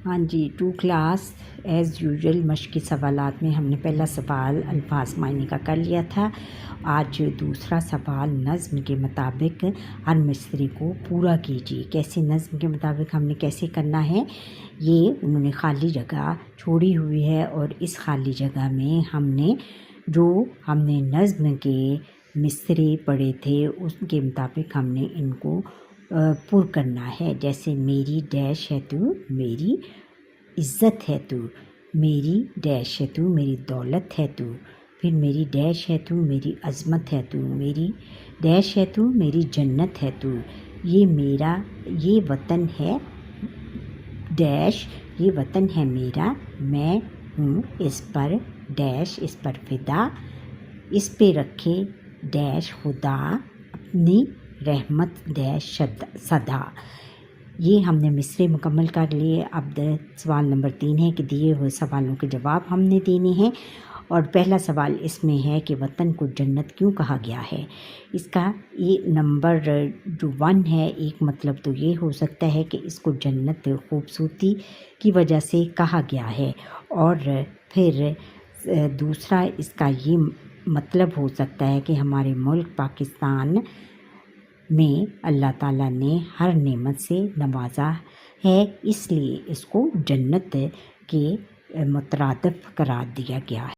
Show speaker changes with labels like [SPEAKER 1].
[SPEAKER 1] ہاں جی، to class as usual مشقی سوالات میں ہم نے پہلا سوال الفاظ معنی کا کر لیا تھا۔ آج دوسرا سوال نظم کے مطابق ہر مصرعے کو پورا کیجیے۔ کیسے نظم کے مطابق ہم نے کیسے کرنا ہے، یہ انہوں نے خالی جگہ چھوڑی ہوئی ہے اور اس خالی جگہ میں ہم نے نظم کے مصرعے پڑھے تھے اس کے مطابق ہم نے ان کو پر کرنا ہے۔ جیسے میری ڈیش ہے تو، میری عزت ہے تو، میری ڈیش ہے تو، میری دولت ہے تو، پھر میری ڈیش ہے تو، میری عظمت ہے تو، میری ڈیش ہے تو، میری جنت ہے تو، یہ وطن ہے ڈیش، یہ وطن ہے میرا، میں ہوں اس پر ڈیش، اس پر فدا، اس پہ رکھے ڈیش خدا اپنی رحمت ڈیش صدا۔ یہ ہم نے مصرعے مکمل کر لیے۔ اب سوال نمبر 3 ہے کہ دیے ہوئے سوالوں کے جواب ہم نے دینے ہیں، اور پہلا سوال اس میں ہے کہ وطن کو جنت کیوں کہا گیا ہے۔ اس کا یہ نمبر جو 1 ہے، ایک مطلب تو یہ ہو سکتا ہے کہ اس کو جنت خوبصورتی کی وجہ سے کہا گیا ہے، اور پھر دوسرا اس کا یہ مطلب ہو سکتا ہے کہ ہمارے ملک پاکستان میں اللہ تعالیٰ نے ہر نعمت سے نوازا ہے، اس لیے اس کو جنت کے مترادف قرار دیا گیا ہے۔